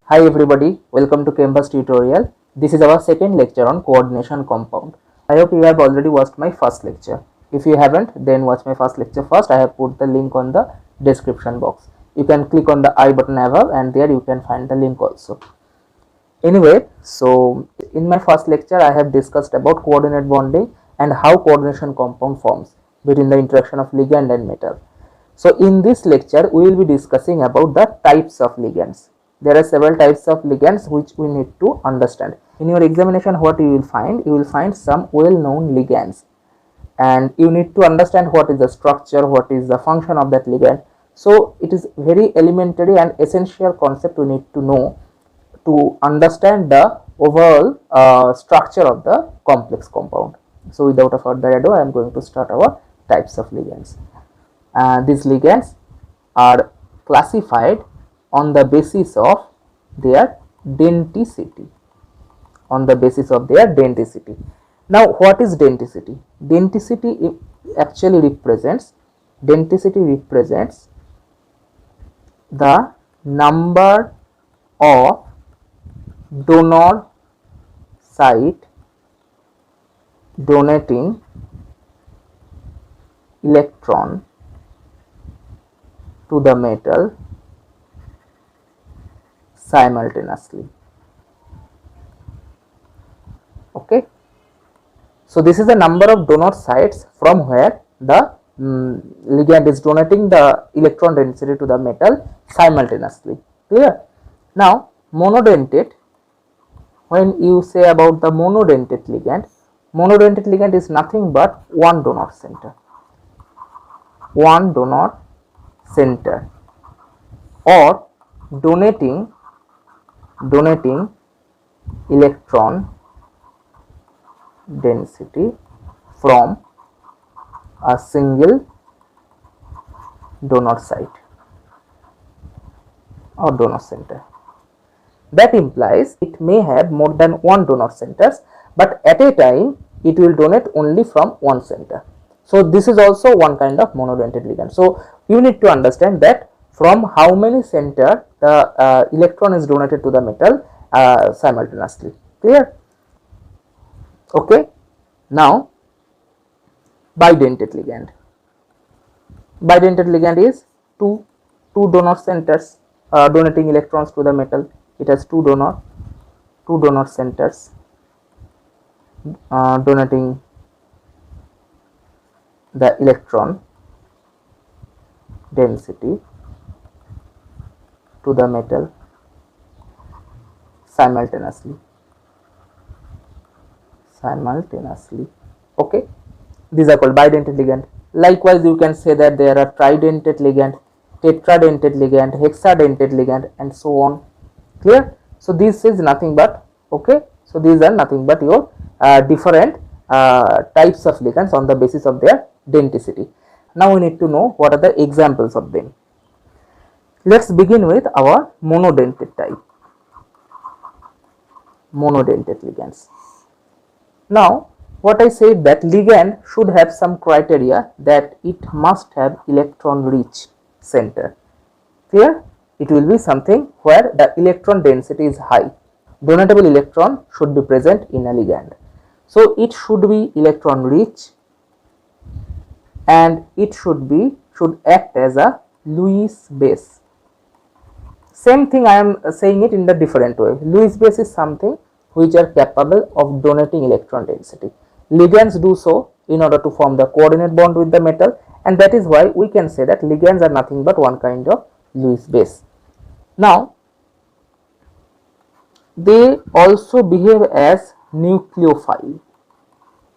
Hi everybody, welcome to Canvas tutorial. This is our second lecture on coordination compound. I hope you have already watched my first lecture. If you haven't, then watch my first lecture first. I have put the link on the description box. You can click on the I button above and there you can find the link also. Anyway, so in my first lecture I have discussed about coordinate bonding and how coordination compound forms between the interaction of ligand and metal. So in this lecture we will be discussing about the types of ligands. There are several types of ligands which we need to understand. In your examination, what you will find? You will find some well-known ligands, and you need to understand what is the structure, what is the function of that ligand. So it is very elementary and essential concept we need to know to understand the overall structure of the complex compound. So without further ado, I am going to start our types of ligands. These ligands are classified on the basis of their denticity. Now, what is denticity? Denticity actually represents the number of donor site donating electron to the metal simultaneously. Okay, so this is the number of donor sites from where the ligand is donating the electron density to the metal simultaneously. Clear? Now, monodentate, when you say about the monodentate ligand is nothing but one donor center, or donating electron density from a single donor site or donor center. That implies it may have more than one donor centers, but at a time it will donate only from one center. So this is also one kind of monodentate ligand. So you need to understand that from how many center the electron is donated to the metal simultaneously. Clear? Okay. Now, bidentate ligand. Bidentate ligand is two donor centers donating electrons to the metal. It has two donor centers donating the electron density to the metal simultaneously. Okay, these are called bidentate ligand. Likewise, you can say that there are tridentate ligand, tetradentate ligand, hexadentate ligand, and so on. Clear? So this is nothing but, okay, so these are nothing but your different types of ligands on the basis of their denticity. Now we need to know what are the examples of them. Let's begin with our monodentate type. Monodentate ligands. Now, what I said that ligand should have some criteria, that it must have electron rich center. Clear? It will be something where the electron density is high. Donatable electron should be present in a ligand. So it should be electron rich, and it should act as a Lewis base. Same thing, I am saying it in the different way. Lewis base is something which are capable of donating electron density. Ligands do so in order to form the coordinate bond with the metal, and that is why we can say that ligands are nothing but one kind of Lewis base. Now, they also behave as nucleophile.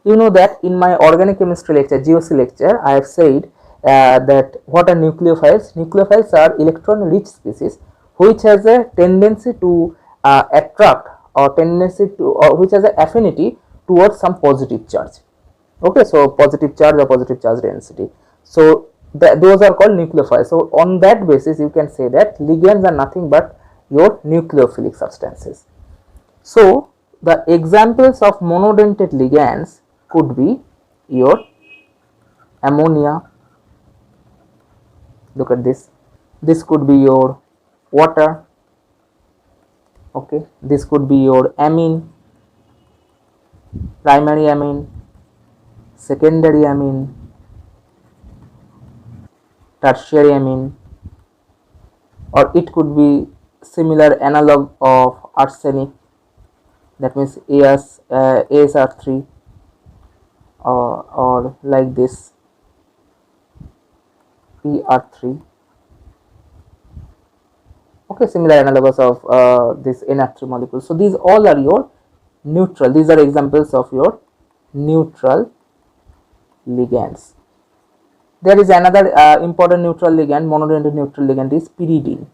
You know that in my organic chemistry lecture, GOC lecture, I have said that what are nucleophiles? Nucleophiles are electron rich species which has a tendency to attract, or which has an affinity towards some positive charge. Okay, so positive charge or positive charge density. So those are called nucleophiles. So on that basis, you can say that ligands are nothing but your nucleophilic substances. So the examples of monodentate ligands could be your ammonia. Look at this. This could be your water. Okay, this could be your amine, primary amine, secondary amine, tertiary amine, or it could be similar analog of arsenic, that means ASR3, or like this PR3. Okay, similar analogs of this NR3 molecule. So these all are your neutral. These are examples of your neutral ligands. There is another important neutral ligand, monodentate neutral ligand, is pyridine.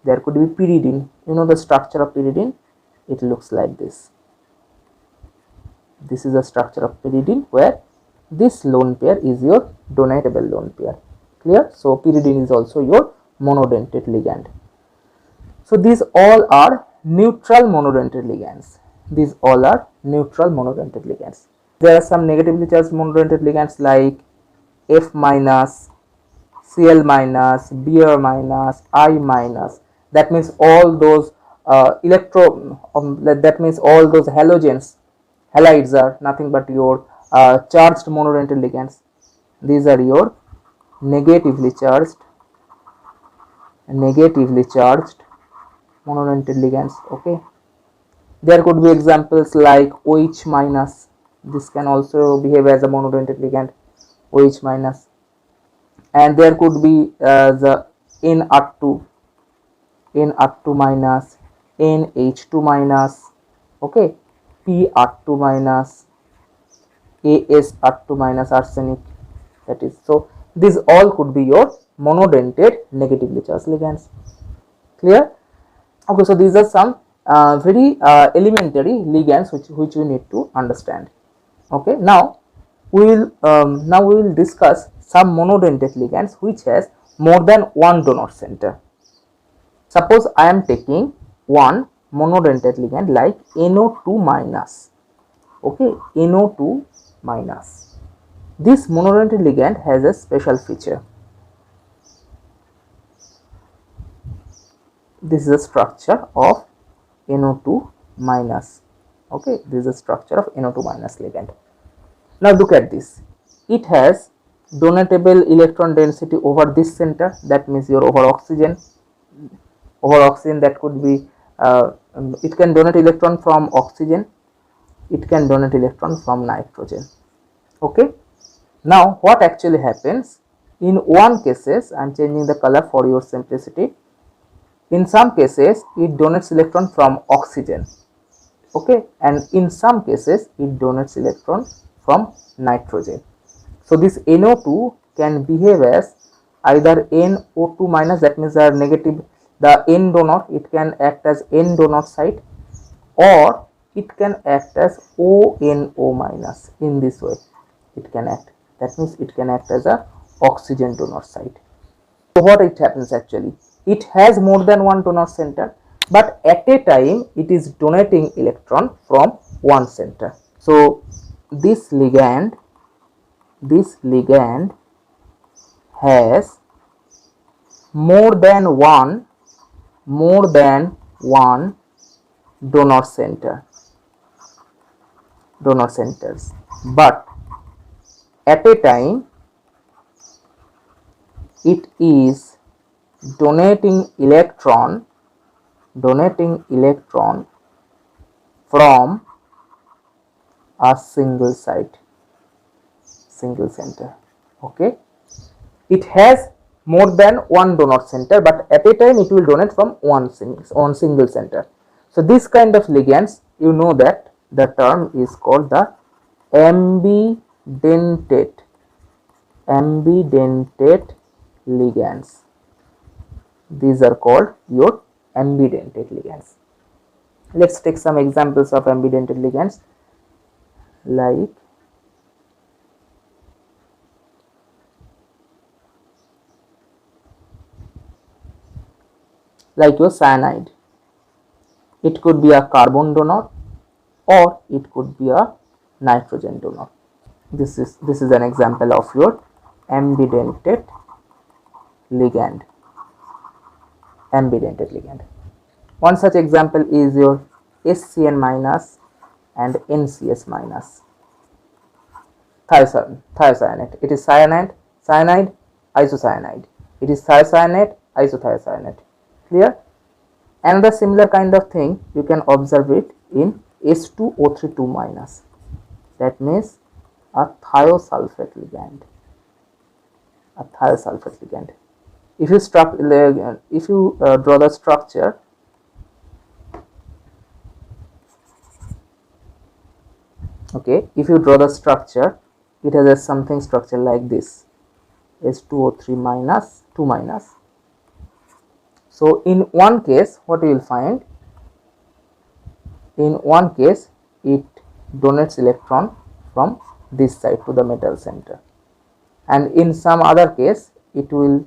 There could be pyridine. You know the structure of pyridine? It looks like this. This is the structure of pyridine, where this lone pair is your donatable lone pair. Clear? So pyridine is also your monodentate ligand. So these all are neutral monodentate ligands. These all are neutral monodentate ligands. There are some negatively charged monodentate ligands like F minus, Cl minus, Br minus, I minus. That means all those that means all those halogens, halides are nothing but your charged monodentate ligands. These are your negatively charged monodentate ligands. Okay, there could be examples like OH minus. This can also behave as a monodentate ligand, OH minus. And there could be the NR2 minus, NH2 minus, okay, PR2 minus, ASR2 minus, arsenic, that is. So these all could be your monodentate negatively charged ligands. Clear? Okay, so these are some very elementary ligands which we need to understand. Okay, now we will discuss some monodentate ligands which has more than one donor center. Suppose I am taking one monodentate ligand like NO2 minus. Okay, NO2 minus. This monodentate ligand has a special feature. This is a structure of NO2 minus. Okay, this is a structure of NO2 minus ligand. Now look at this. It has donatable electron density over this center, that means your over oxygen. That could be it can donate electron from oxygen, it can donate electron from nitrogen. Okay, now what actually happens in one cases, I am changing the color for your simplicity. In some cases it donates electron from oxygen, okay, and in some cases it donates electron from nitrogen. So this NO2 can behave as either NO2 minus, that means the negative, the N donor, it can act as N donor site, or it can act as ONO minus. In this way it can act, that means it can act as a oxygen donor site. So what it happens actually, it has more than one donor center, but at a time it is donating electron from one center. So this ligand has more than one donor centers, but at a time it is donating electron from a single center. Okay, it has more than one donor center, but at a time it will donate from one single center. So this kind of ligands, you know that the term is called the ambidentate ligands. These are called your ambidentate ligands. Let's take some examples of ambidentate ligands like your cyanide. It could be a carbon donor or it could be a nitrogen donor. This is an example of your ambidentate ligand. Ambidentate ligand. One such example is your SCN minus and NCS minus. Thiocyanate. It is cyanide, isocyanide. It is thiocyanate, isothiocyanate. Clear? Another similar kind of thing you can observe it in H2O3 minus. That means a thiosulfate ligand. A thiosulfate ligand. If you draw the structure, okay, if you draw the structure, it has a something structure like this, H2O3 minus 2 minus. So in one case, what you will find, in one case it donates electron from this side to the metal center, and in some other case it will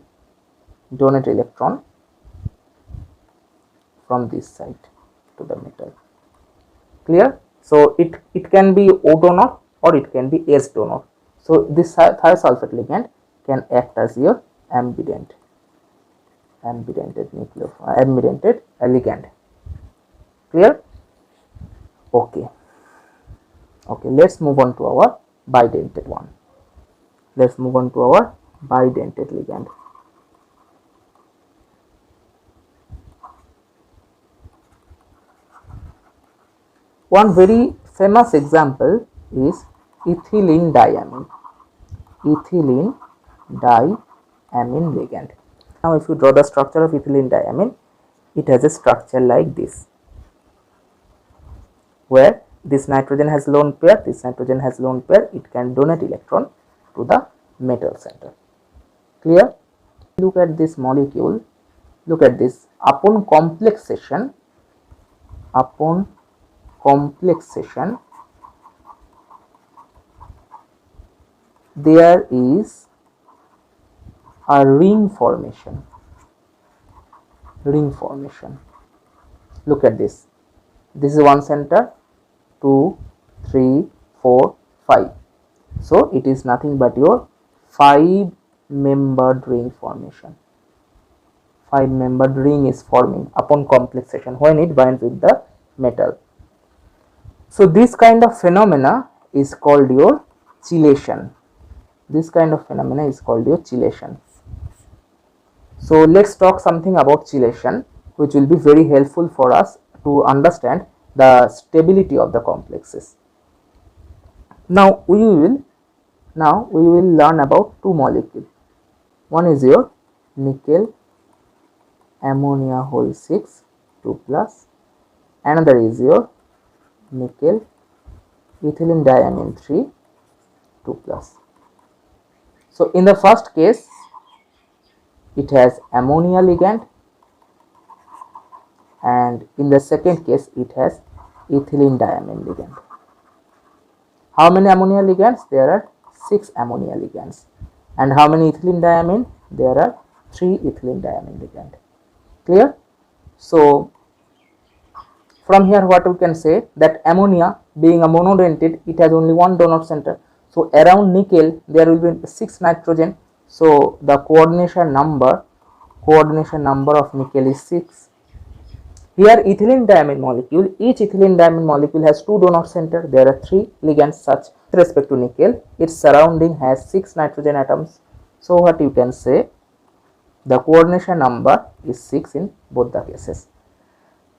donate electron from this side to the metal. Clear? So it can be O donor or it can be S donor. So this thiosulfate ligand can act as your ambidentate ligand. Clear? Okay. Okay, let's move on to our bidentate one. Let's move on to our bidentate ligand. One very famous example is ethylene diamine. Ethylene diamine ligand. Now if you draw the structure of ethylene diamine, it has a structure like this, where this nitrogen has lone pair, this nitrogen has lone pair, it can donate electron to the metal center. Clear? Look at this molecule, look at this. Upon complexation, there is a ring formation. Look at this. This is one center, 2, 3, 4, 5. So it is nothing but your 5-membered ring formation. 5-membered ring is forming upon complexation when it binds with the metal. So this kind of phenomena is called your chelation. So let's talk something about chelation, which will be very helpful for us to understand the stability of the complexes. Now we will learn about two molecules. One is your nickel ammonia whole 6 2 plus, another is your nickel ethylene diamine 3 2 plus. So in the first case it has ammonia ligand, and in the second case it has ethylene diamine ligand. How many ammonia ligands? There are 6 ammonia ligands. And how many ethylene diamine? There are 3 ethylene diamine ligand. Clear? So from here what we can say, that ammonia being a monodentate, it has only one donor center. So around nickel there will be 6 nitrogen. So the coordination number of nickel is 6. Here ethylene diamine molecule, each ethylene diamine molecule has 2 donor center. There are 3 ligands such. With respect to nickel, its surrounding has 6 nitrogen atoms. So what you can say, the coordination number is 6 in both the cases.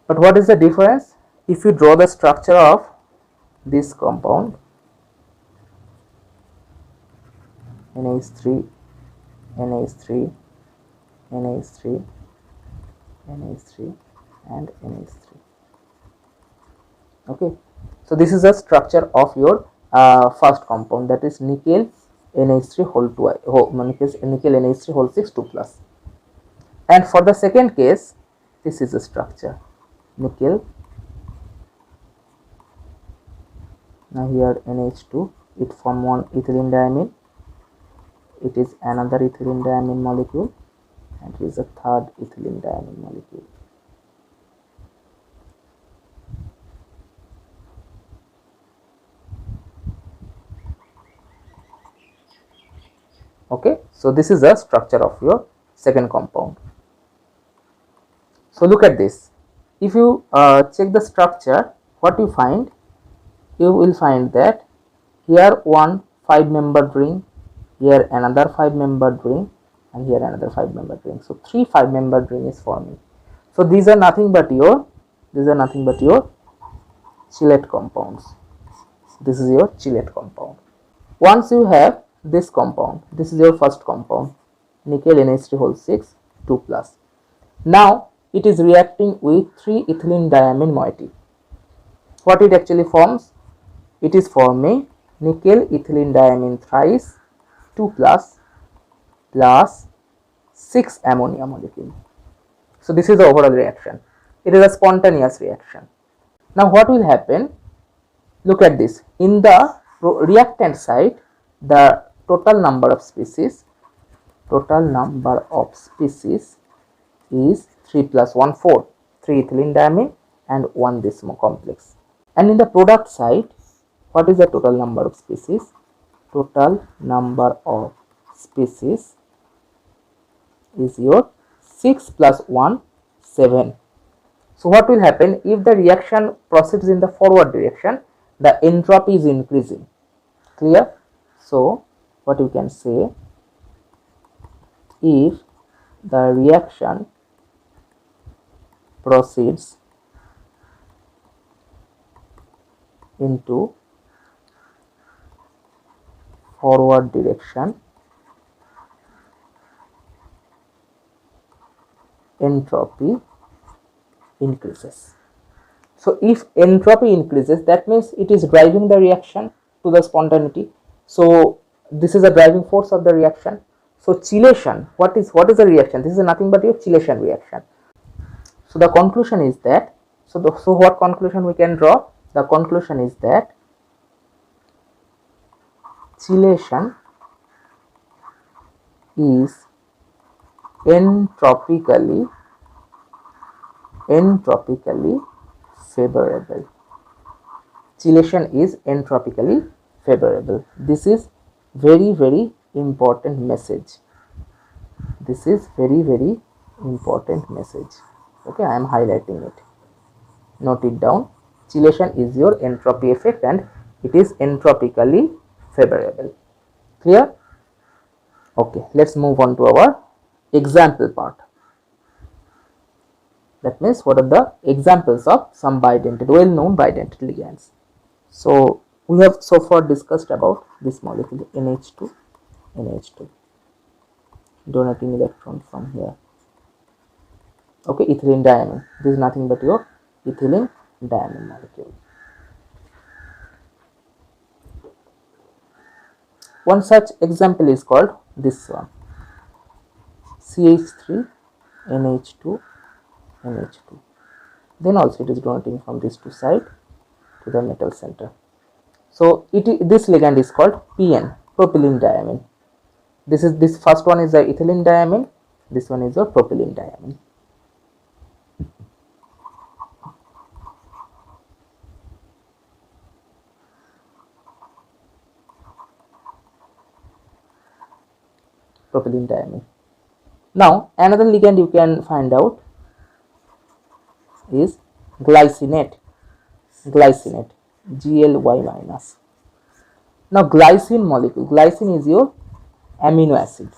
But what is the difference? If you draw the structure of this compound, NH3, NH3, NH3, NH3 and NH3. Okay, so this is the structure of your first compound, that is nickel NH3 whole 2, nickel NH3 whole 6 2 plus. And for the second case, this is the structure, nickel. Now here NH2, it form one ethylene diamine. It is another ethylene diamine molecule, and it is a third ethylene diamine molecule. Okay, so this is the structure of your second compound. So look at this. If you check the structure, what you find? You will find that here one 5-membered ring, here another 5-membered ring, and here another 5-membered ring. So 3 5-membered ring is forming. So these are nothing but your chelate compounds. This is your chelate compound. Once you have this compound, this is your first compound, nickel NH3 whole 6 2 plus. Now it is reacting with 3 ethylene diamine moiety. What it actually forms? It is forming nickel ethylene diamine thrice 2 plus 6 ammonia molecule. So this is the overall reaction. It is a spontaneous reaction. Now what will happen? Look at this. In the reactant side, the total number of species is 3 plus 1 4, 3 ethylene diamine and 1 this complex. And in the product side, what is the total number of species? Total number of species is your 6 plus 1 7. So what will happen if the reaction proceeds in the forward direction? The entropy is increasing. Clear? So what you can say, if the reaction proceeds into forward direction, entropy increases. So if entropy increases, that means it is driving the reaction to the spontaneity. So this is a driving force of the reaction. So chelation, what is the reaction? This is nothing but your chelation reaction. So the conclusion is that, so what conclusion we can draw? The conclusion is that chelation is entropically favorable. Chelation is entropically favorable. This is very important message. This is very important message. Okay, I am highlighting it. Note it down. Chelation is your entropy effect and it is entropically favorable. Clear? Okay, let's move on to our example part. That means what are the examples of some bidentate, well-known bidentate ligands. So we have so far discussed about this molecule NH2, donating electron from here. Okay, ethylene diamine. This is nothing but your ethylene diamine molecule. One such example is called this one, CH3 NH2 NH2. Then also it is donating from this two side to the metal center. So this ligand is called PN, propylene diamine. This first one is the ethylene diamine. This one is the propylene diamine. Propylene diamine. Now another ligand you can find out is glycinate, Gly minus. Now glycine molecule, glycine is your amino acid.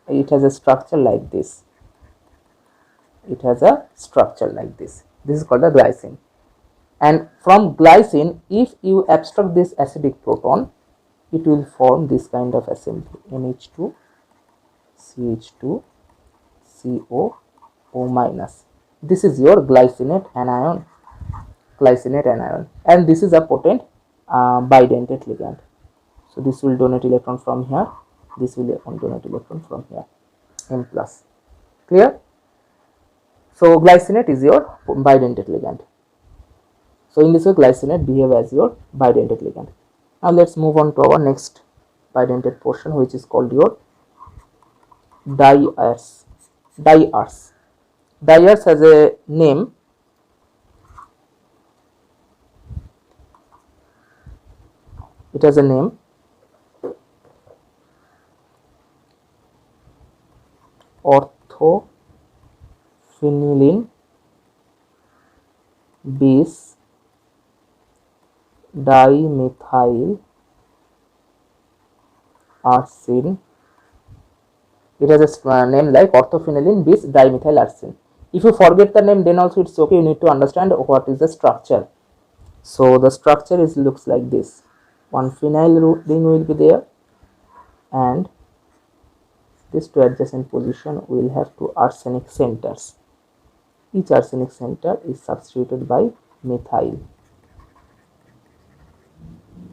It has a structure like this. It has a structure like this. This is called the glycine. And from glycine, if you abstract this acidic proton, it will form this kind of assembly, NH2 CH2 CO minus. This is your glycinate anion, and this is a potent bidentate ligand. So this will donate electron from here, this will donate electron from here, M plus. Clear? So glycinate is your bidentate ligand. So in this way, glycinate behave as your bidentate ligand. Now let's move on to our next bidentate portion, which is called your diers. Diers has a name. It has a name. orthophenylene bis dimethyl arsine. It has a name like orthophenylene bis dimethyl arsine. If you forget the name, then also it's okay. You need to understand what is the structure. So the structure looks like this. One phenyl ring will be there, and these two adjacent position will have two arsenic centers. Each arsenic center is substituted by methyl.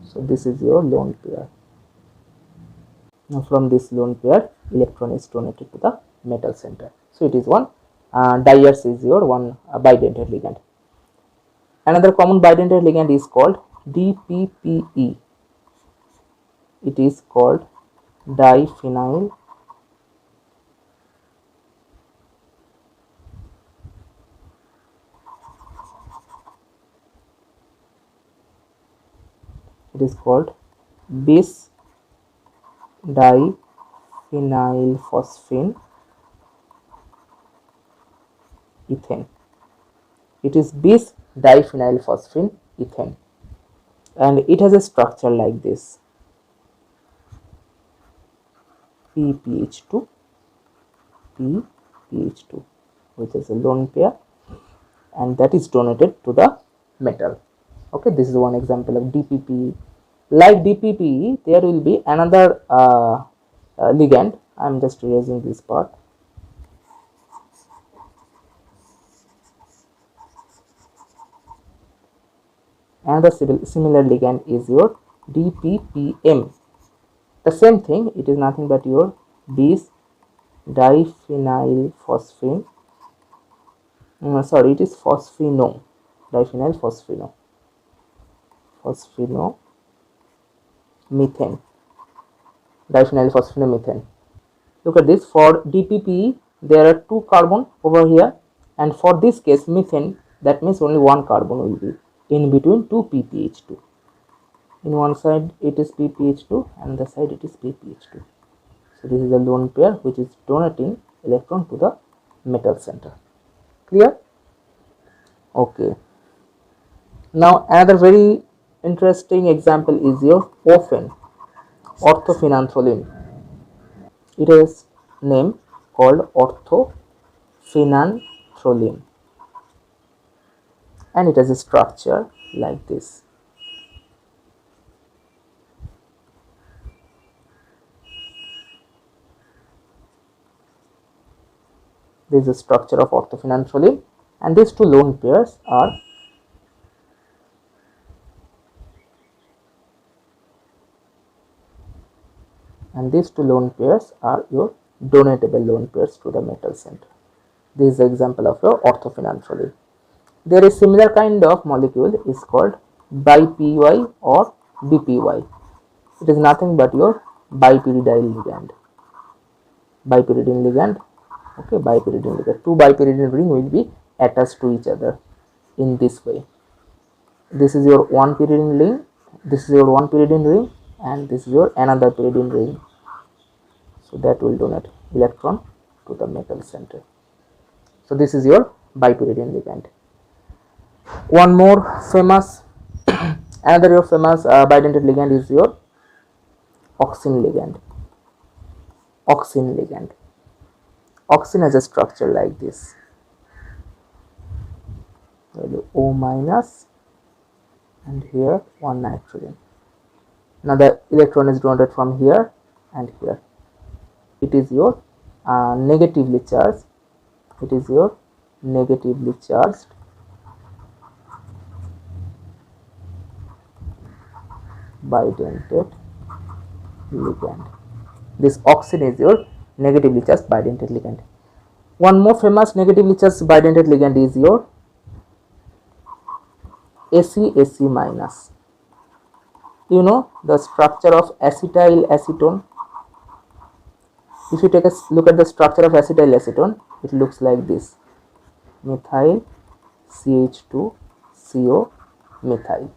So this is your lone pair. Now from this lone pair, electron is donated to the metal center. So it is one diers is your one bidentate ligand. Another common bidentate ligand is called DPPE. It is called diphenyl bis diphenylphosphine ethane. It is bis diphenylphosphine ethane, and it has a structure like this: PPH2, PPH2, which is a lone pair, and that is donated to the metal. Okay, this is one example of DPPE. Like DPPE, there will be another ligand. I am just erasing this part. Another similar ligand is your DPPM. The same thing, it is nothing but your bis diphenylphosphine. Sorry, it is phosphino, diphenylphosphino, methane, diphenylphosphonomethane. Look at this. For DPPE, there are two carbon over here, and for this case methane, that means only one carbon will be in between two PPH2. In one side it is PPH2, and the side it is PPH2. So this is a lone pair which is donating electron to the metal center. Clear? Okay. Now another very interesting example is your OPHEN, orthophenanthrolene. It is name called orthophenanthrolene, and it has a structure like this. This is the structure of orthophenanthrolene, and these two lone pairs are your donatable lone pairs to the metal center. This is the example of your orthophenanthrolene. There is similar kind of molecule is called BiPy or BPY. It is nothing but your bipyridine ligand. Bipyridine ligand. Okay, bipyridine ligand. Two bipyridine ring will be attached to each other in this way. This is your one pyridine ring. This is your one pyridine ring, and this is your another pyridine ring. So that will donate electron to the metal center. So this is your bipyridine ligand. One more famous, another your famous bidentate ligand is your oxime ligand. Oxime ligand. Oxime has a structure like this. O minus, and here one nitrogen. Now the electron is donated from here and here. It is your negatively charged. It is your negatively charged bidentate ligand. This oxime is your negatively charged bidentate ligand. One more famous negatively charged bidentate ligand is your AC minus. You know the structure of acetyl acetone. If you take a look at the structure of acetyl acetone, it looks like this: methyl CH2 CO methyl.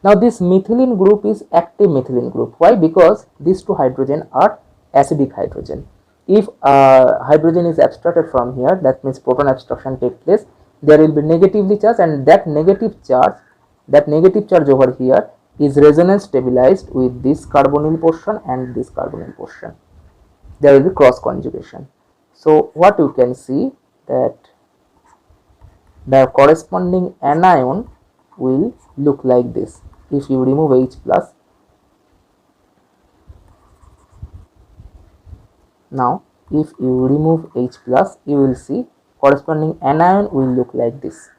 Now this methylene group is active methylene group. Why? Because these two hydrogen are acidic hydrogen. if hydrogen is abstracted from here, that means proton abstraction take place, there will be negatively charged, and that negative charge over here is resonance stabilized with this carbonyl portion and this carbonyl portion. There will be cross conjugation. So what you can see, that the corresponding anion will look like this. If you remove H plus, now if you remove H plus, you will see corresponding anion will look like this.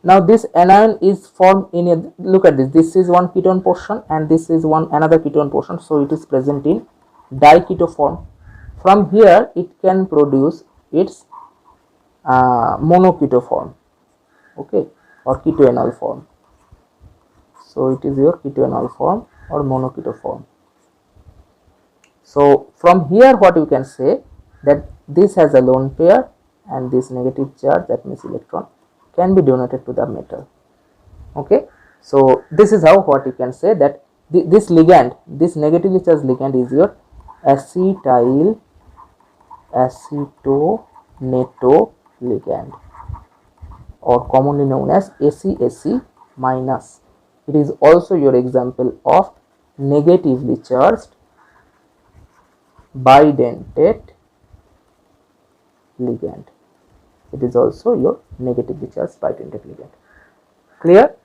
Now this anion is formed in a, look at this, this is one ketone portion and this is another ketone portion, so it is present in diketo form. From here it can produce its monoketo form, okay, or ketoenol form. So it is your ketoenol form or monoketo form. So from here what you can say, that this has a lone pair and this negative charge, that means electron, can be donated to the metal. Okay, so this is how what you can say, that this ligand, this negatively charged ligand is your acetyl acetonato ligand, or commonly known as ACAC minus. It is also your example of negatively charged bidentate ligand. It is also your negatively charged bidentate ligand. Clear?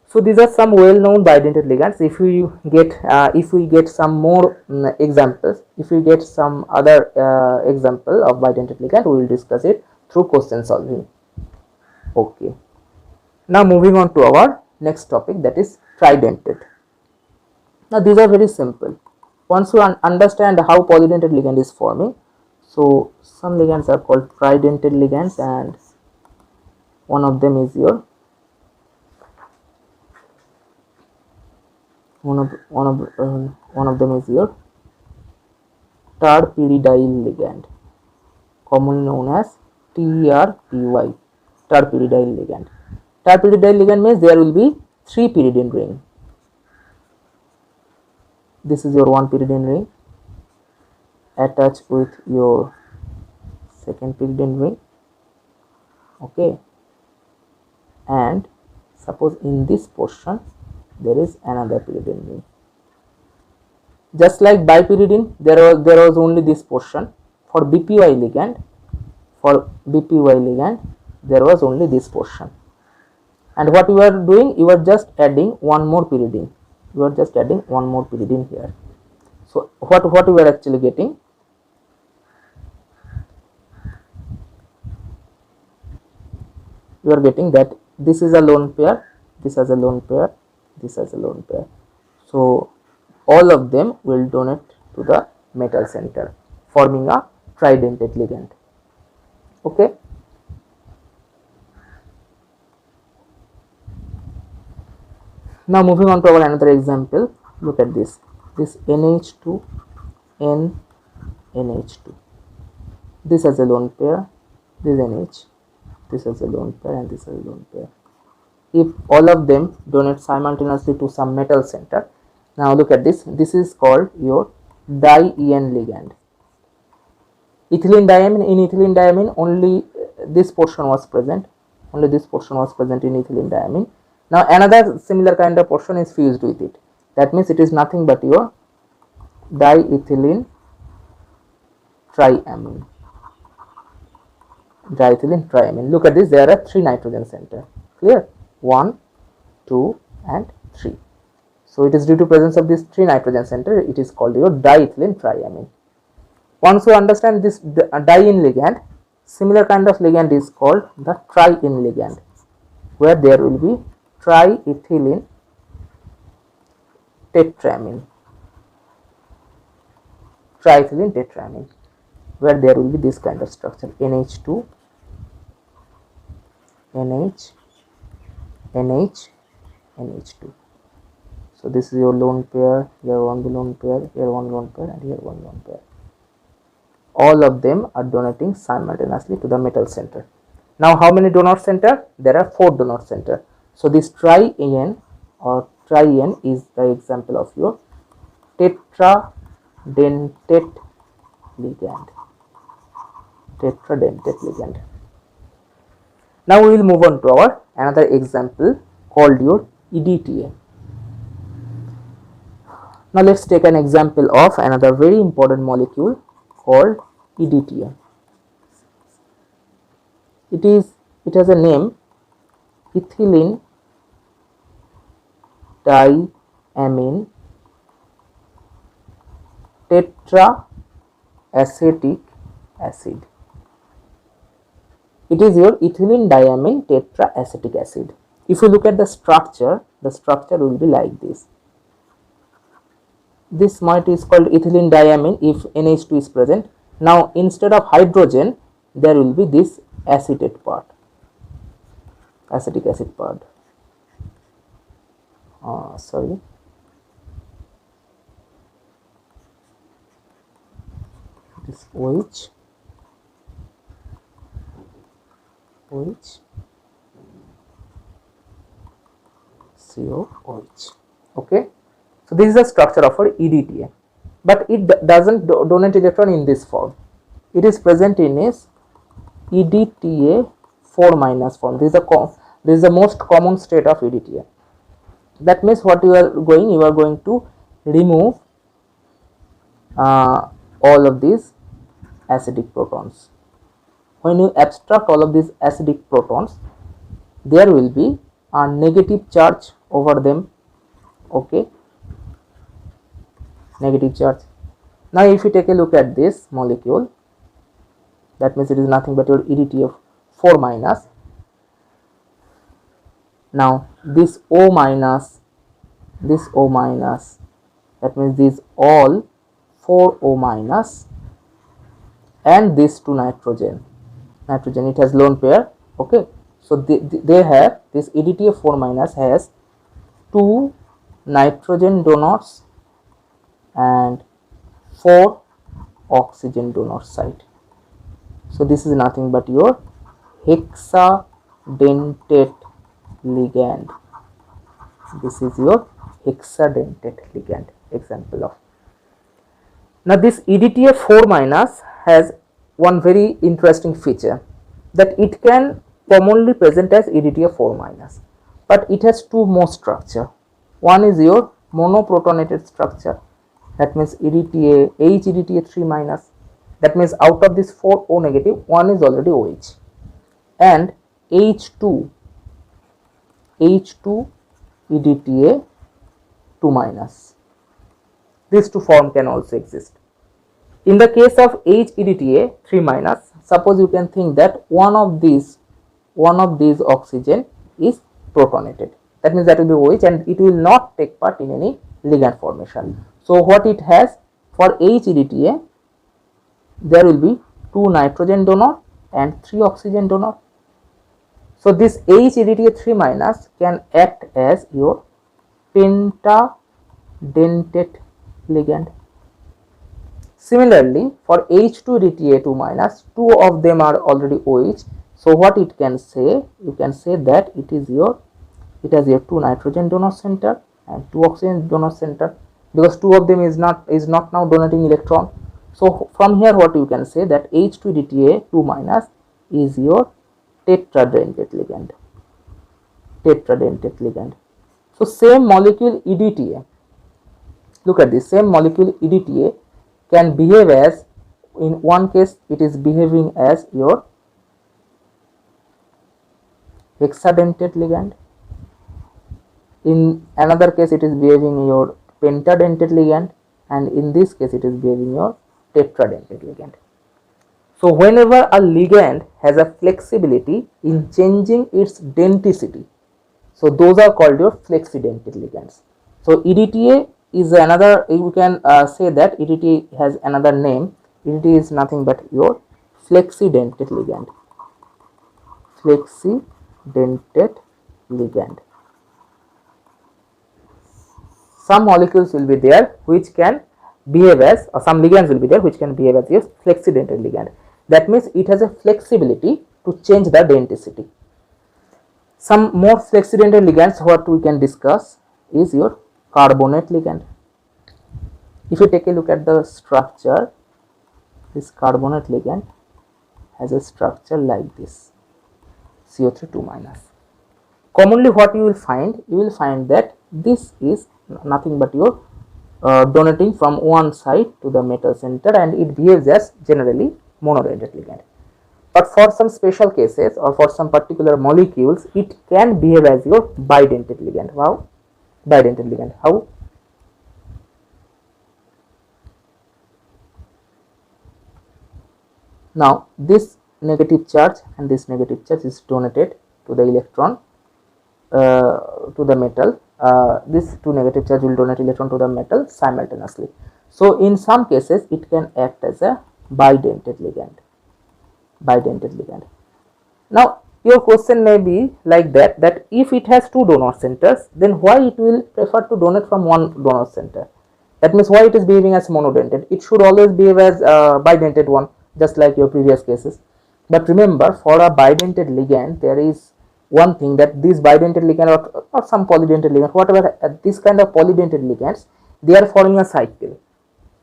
So these are some well-known bidentate ligands. If we get some more examples, if we get some other example of bidentate ligand, we will discuss it through question solving. Okay. Now moving on to our next topic, that is tridentate. Now these are very simple. Once you understand how polydentate ligand is forming, so some ligands are called tridentate ligands, and one of them is your terpyridyl ligand, commonly known as TRPY, terpyridyl ligand. Terpyridyl ligand means there will be 3 pyridine ring. This is your 1 pyridine ring attached with your 2nd pyridine ring, okay, and suppose in this portion there is another pyridine ring. Just like bipyridine, there was only this portion. For BPY ligand, there was only this portion. And what you are doing, you are just adding one more pyridine. Here. So what we are actually getting, you are getting that this is a lone pair, this has a lone pair, this has a lone pair. So all of them will donate to the metal center, forming a tridentate ligand. Okay. Now moving on to our another example, look at this NH2 NH2. This has a lone pair, this NH, this has a lone pair, and this has a lone pair. If all of them donate simultaneously to some metal center, now look at this, this is called your diene ligand. Ethylene diamine, in ethylene diamine only this portion was present, in ethylene diamine. Now another similar kind of portion is fused with it, that means it is nothing but your diethylene triamine. Look at this, there are 3 nitrogen center. Clear? 1, 2 and 3. So it is due to presence of these 3 nitrogen center, it is called your diethylene triamine. Once you understand this diene ligand, similar kind of ligand is called the triene ligand, where there will be triethylene tetramine, where there will be this kind of structure, NH2 NH NH NH2. So this is your lone pair, here one lone pair, here one lone pair, and here one lone pair. All of them are donating simultaneously to the metal center. Now how many donor center? There are 4 donor center. So this triene is the example of your tetradentate ligand, tetradentate ligand. Now we will move on to our another example called your EDTA. Now let's take an example of another very important molecule called EDTA. It has a name, ethylene diamine tetraacetic acid. It is your ethylene diamine tetraacetic acid. If you look at the structure will be like this. This moiety is called ethylene diamine if NH2 is present. Now instead of hydrogen, there will be this acetate part, acetic acid part. Sorry. This OH, COOH. Okay. So this is the structure of our EDTA, but it doesn't donate electron in this form. It is present in its EDTA 4- form. This is the most common state of EDTA. That means what you are going to remove all of these acidic protons. When you abstract all of these acidic protons, there will be a negative charge over them. Okay, negative charge. Now if you take a look at this molecule, that means it is nothing but your EDTA 4-. Now this O-, that means these all 4 O-, and this 2 nitrogen, it has lone pair. Okay, so they have this EDTA 4- has 2 nitrogen donors and 4 oxygen donor site. So this is nothing but your hexadentate ligand. This is your hexadentate ligand example of. Now this EDTA 4- has one very interesting feature, that it can commonly present as EDTA 4-, but it has two more structure. One is your monoprotonated structure, that means EDTA EDTA 3-. That means out of this 4 O negative, one is already OH, and H2 EDTA 2-. These two form can also exist. In the case of H EDTA 3-, suppose you can think that one of these oxygen is protonated. That means that will be OH, and it will not take part in any ligand formation. So what it has for H EDTA, there will be 2 nitrogen donor and 3 oxygen donor. So this H EDTA 3- can act as your pentadentate ligand. Similarly, for H2 EDTA 2-, 2 of them are already OH. So what it can say, you can say that it has your 2 nitrogen donor center and 2 oxygen donor center, because 2 of them is not now donating electron. So from here what you can say, that H2 EDTA 2- is your tetradentate ligand. So same molecule EDTA, look at this, same molecule EDTA can behave as, in one case it is behaving as your hexadentate ligand, in another case it is behaving your pentadentate ligand, and in this case it is behaving your tetradentate ligand. So whenever a ligand has a flexibility in changing its denticity, so those are called your flexidentate ligands. So EDTA is another, you can say that EDTA has another name. EDTA is nothing but your flexidentate ligand. Some molecules will be there which can behave as, or some ligands will be there which can behave as your flexidentate ligand. That means it has a flexibility to change the denticity. Some more flexidentate ligands what we can discuss is your carbonate ligand. If you take a look at the structure, this carbonate ligand has a structure like this, CO3 2 minus. Commonly what you will find that this is nothing but your donating from one side to the metal center, and it behaves as generally monodentate ligand. But for some special cases or for some particular molecules, it can behave as your bidentate ligand. Wow, bidentate ligand. How? Now this negative charge and this negative charge is donated to the electron to the metal. This two negative charge will donate electron to the metal simultaneously. So in some cases it can act as a bidentate ligand. Bidentate ligand. Now your question may be like that if it has two donor centers, then why it will prefer to donate from one donor center? That means why it is behaving as monodentate? It should always behave as bidentate one, just like your previous cases. But remember, for a bidentate ligand, there is one thing, that this bidentate ligand or some polydentate ligand, whatever, this kind of polydentate ligands, they are forming a cycle.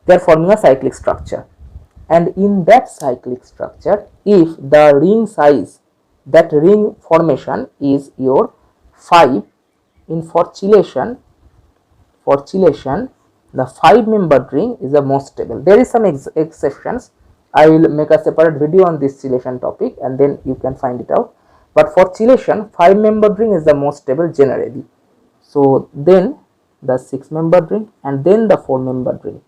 They are forming a cyclic structure. And in that cyclic structure, if the ring size, that ring formation is your 5, in for chelation, the 5-membered ring is the most stable. There is some exceptions. I will make a separate video on this chelation topic and then you can find it out. But for chelation, 5-membered ring is the most stable generally. So then the 6-membered ring and then the 4-membered ring.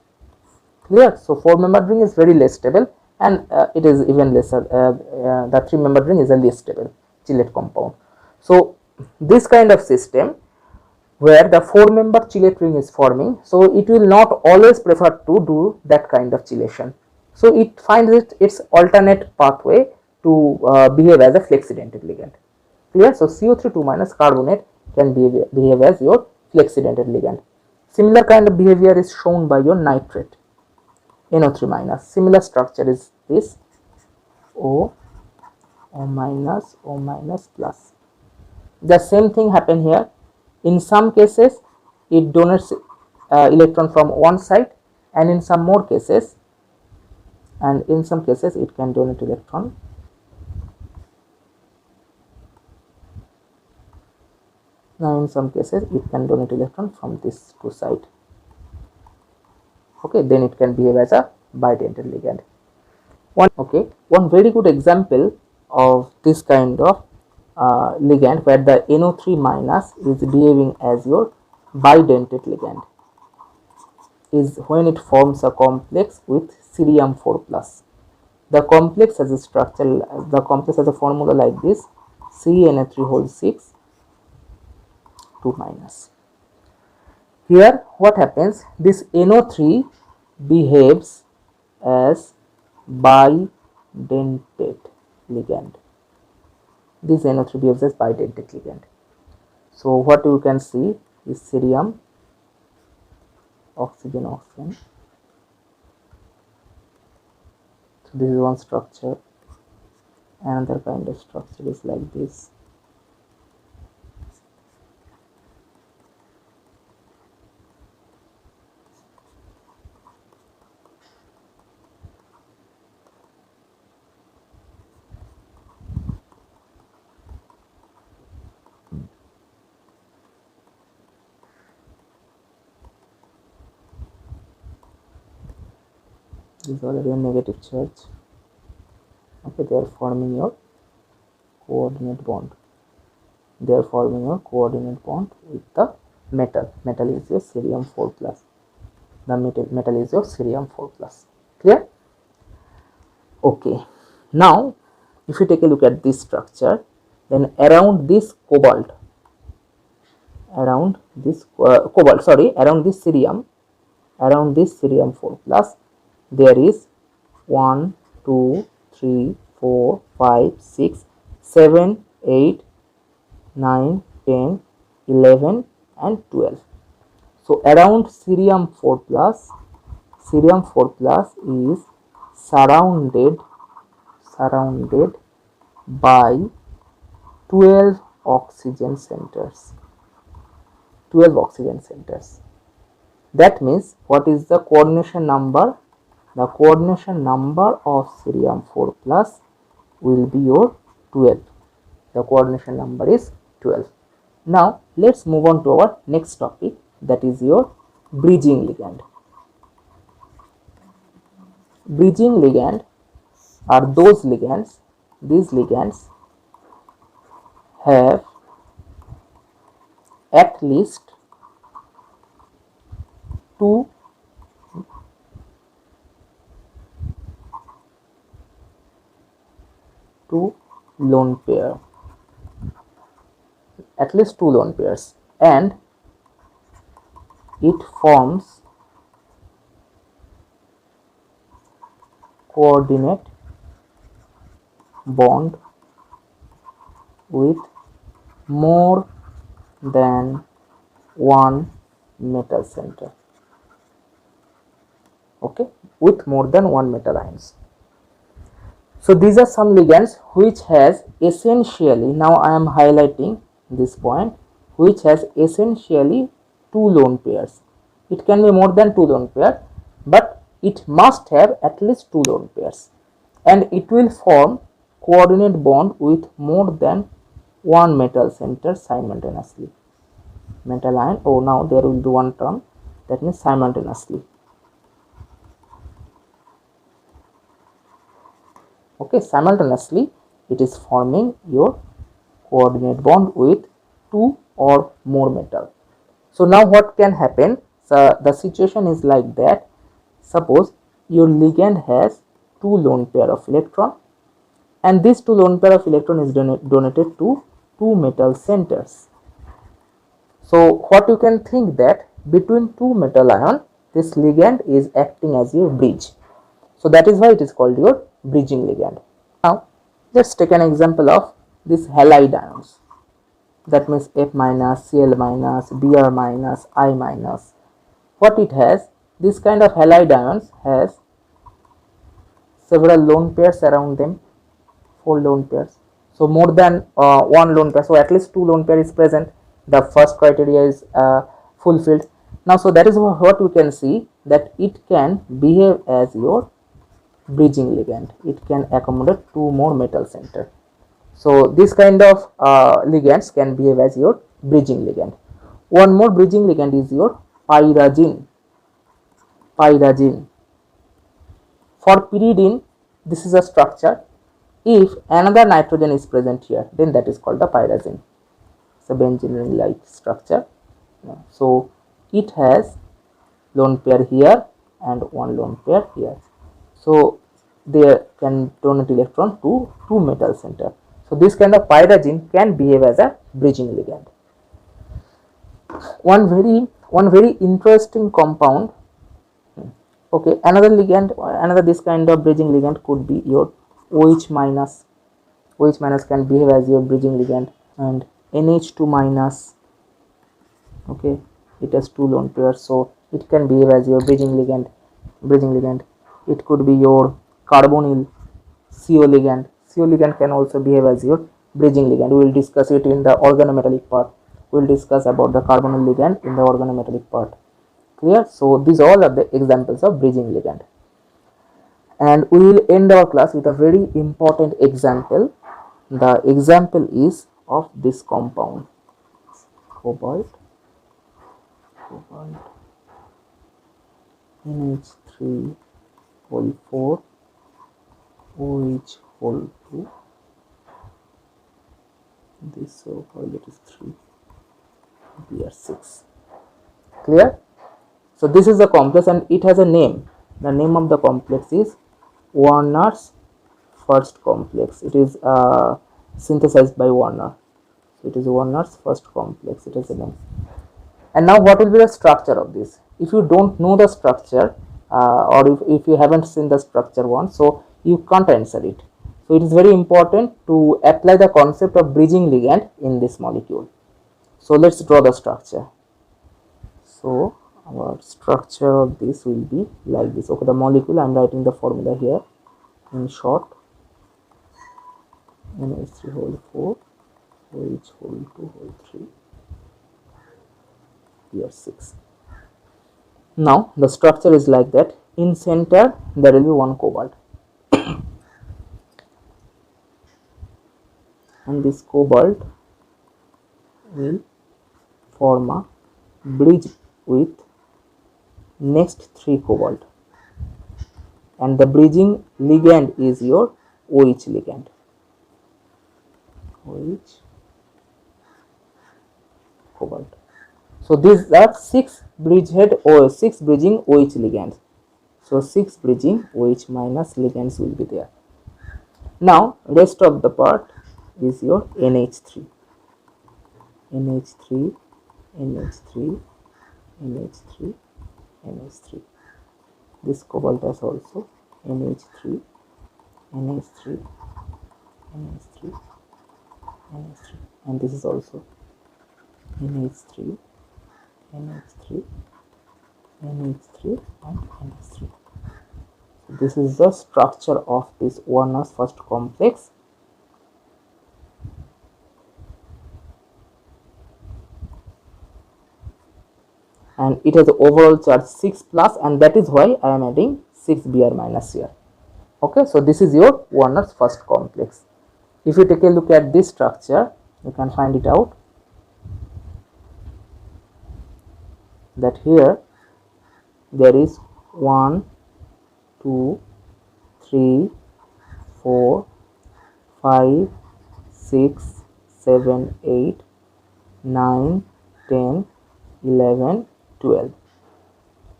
Clear? So 4-membered ring is very less stable, and it is even lesser. The 3-membered ring is a less stable chelate compound. So this kind of system where the 4-member chelate ring is forming, so it will not always prefer to do that kind of chelation. So it finds its alternate pathway to behave as a flexidentate ligand. Clear? So CO3 2 minus carbonate can behave as your flexidentate ligand. Similar kind of behavior is shown by your nitrate, NO3 minus. Similar structure is this, O minus, O minus plus. The same thing happen here. In some cases, it donates electron from one side, and in some cases it can donate electron in some cases it can donate electron from this two side. Okay, then it can behave as a bidentate ligand. One very good example of this kind of ligand where the NO3 minus is behaving as your bidentate ligand is when it forms a complex with cerium 4 plus. The complex has a structure, the complex has a formula like this: CnA3 whole 6 2 minus. Here what happens, this NO3 behaves as bidentate ligand. This NO3 behaves as bidentate ligand. So what you can see is cerium, oxygen, oxygen. So this is one structure. Another kind of structure is like this. This is already a negative charge. Okay, they are forming your coordinate bond. They are forming your coordinate bond with the metal. Metal is your cerium 4 plus. The metal is your cerium 4 plus. Clear? Okay. Now, if you take a look at this structure, then around this cobalt, around this cerium, around this cerium 4 plus, there is 1, 2, 3, 4, 5, 6, 7, 8, 9, 10, 11 and 12. So around cerium 4 plus is surrounded by 12 oxygen centers. 12 oxygen centers. That means what is the coordination number? the coordination number of cerium 4 plus will be your 12. The coordination number is 12. Now let's move on to our next topic, that is your bridging ligand. Bridging ligand are those ligands, these ligands have at least two lone pair, at least two lone pairs, and it forms coordinate bond with more than one metal center. Okay, with more than one metal ions. So these are some ligands which has essentially, now I am highlighting this point, which has essentially two lone pairs. It can be more than two lone pairs, but it must have at least two lone pairs, and it will form coordinate bond with more than one metal center simultaneously. Metal ion, oh, now there will be one term, that means simultaneously. Okay, simultaneously it is forming your coordinate bond with two or more metal. So now what can happen? So the situation is like that. Suppose your ligand has two lone pair of electron, and this two lone pair of electron is donated to two metal centers. So what you can think that between two metal ion, this ligand is acting as your bridge. So that is why it is called your bridging ligand. Now let's take an example of these halide ions. That means F minus, Cl minus, Br minus, I minus. What it has? This kind of halide ions has several lone pairs around them, 4 lone pairs. So more than one lone pair. So at least two lone pair is present. The first criteria is fulfilled. Now, so that is what we can see, that it can behave as your bridging ligand. It can accommodate two more metal center. So this kind of ligands can behave as your bridging ligand. One more bridging ligand is your pyrazine. Pyrazine. For pyridine, this is a structure. If another nitrogen is present here, then that is called the pyrazine. It's a benzene ring-like structure. So it has lone pair here and one lone pair here. So they can donate electron to two metal center. So this kind of pyrazine can behave as a bridging ligand. One very interesting compound. Okay, another ligand, another this kind of bridging ligand could be your OH minus. OH minus can behave as your bridging ligand, and NH2 minus. Okay, it has two lone pairs, so it can behave as your bridging ligand. It could be your carbonyl CO ligand. CO ligand can also behave as your bridging ligand. We will discuss it in the organometallic part. We will discuss about the carbonyl ligand in the organometallic part. Clear? So these all are the examples of bridging ligand. And we will end our class with a very important example. The example is of this compound, cobalt NH3 whole 4 OH whole 2. This cobalt is 3 Br6. Clear? So this is the complex and it has a name. The name of the complex is Werner's first complex. It is synthesized by Werner. So it is Werner's first complex. It has a name. And now what will be the structure of this? If you don't know the structure or if you haven't seen the structure once, so you can't answer it. So it is very important to apply the concept of bridging ligand in this molecule. So let's draw the structure. So our structure of this will be like this. Okay, the molecule, I am writing the formula here in short. NH3 whole 4 OH whole 2 whole 3 Br6. Now the structure is like that. In center there will be one cobalt, and this cobalt will form a bridge with next 3 cobalt, and the bridging ligand is your OH ligand. OH cobalt. So these are 6 bridgehead or 6 bridging OH ligands. So 6 bridging OH minus ligands will be there. Now rest of the part is your NH3. NH3, NH3, NH3, NH3. This cobalt has also NH3, NH3, NH3, NH3, and this is also NH3, NH3, NH3, and NH3. So this is the structure of this Werner's first complex. And it has the overall charge 6 plus, and that is why I am adding 6 Br minus here. Okay, so this is your Werner's first complex. If you take a look at this structure, you can find it out that here there is 1, 2, 3, 4, 5, 6, 7, 8, 9, 10, 11, 12.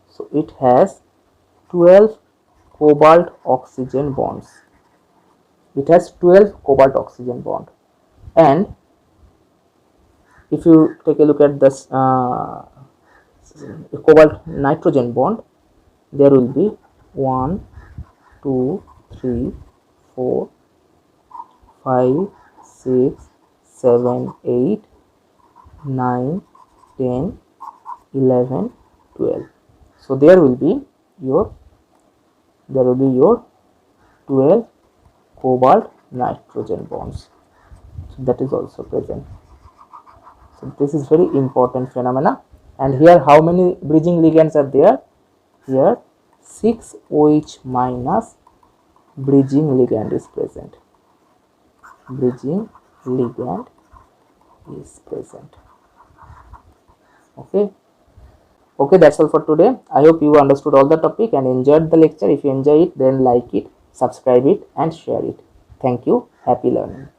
So it has 12 cobalt oxygen bonds. It has 12 cobalt oxygen bond, and if you take a look at this cobalt nitrogen bond, there will be 1, 2, 3, 4, 5, 6, 7, 8, 9, 10, 11, 12. So there will be your 12 cobalt nitrogen bonds. So that is also present. So this is very important phenomena. And here how many bridging ligands are there? Here 6 OH minus bridging ligand is present. Bridging ligand is present. Okay, that's all for today. I hope you understood all the topic and enjoyed the lecture. If you enjoy it, then like it, subscribe it, and share it. Thank you. Happy learning.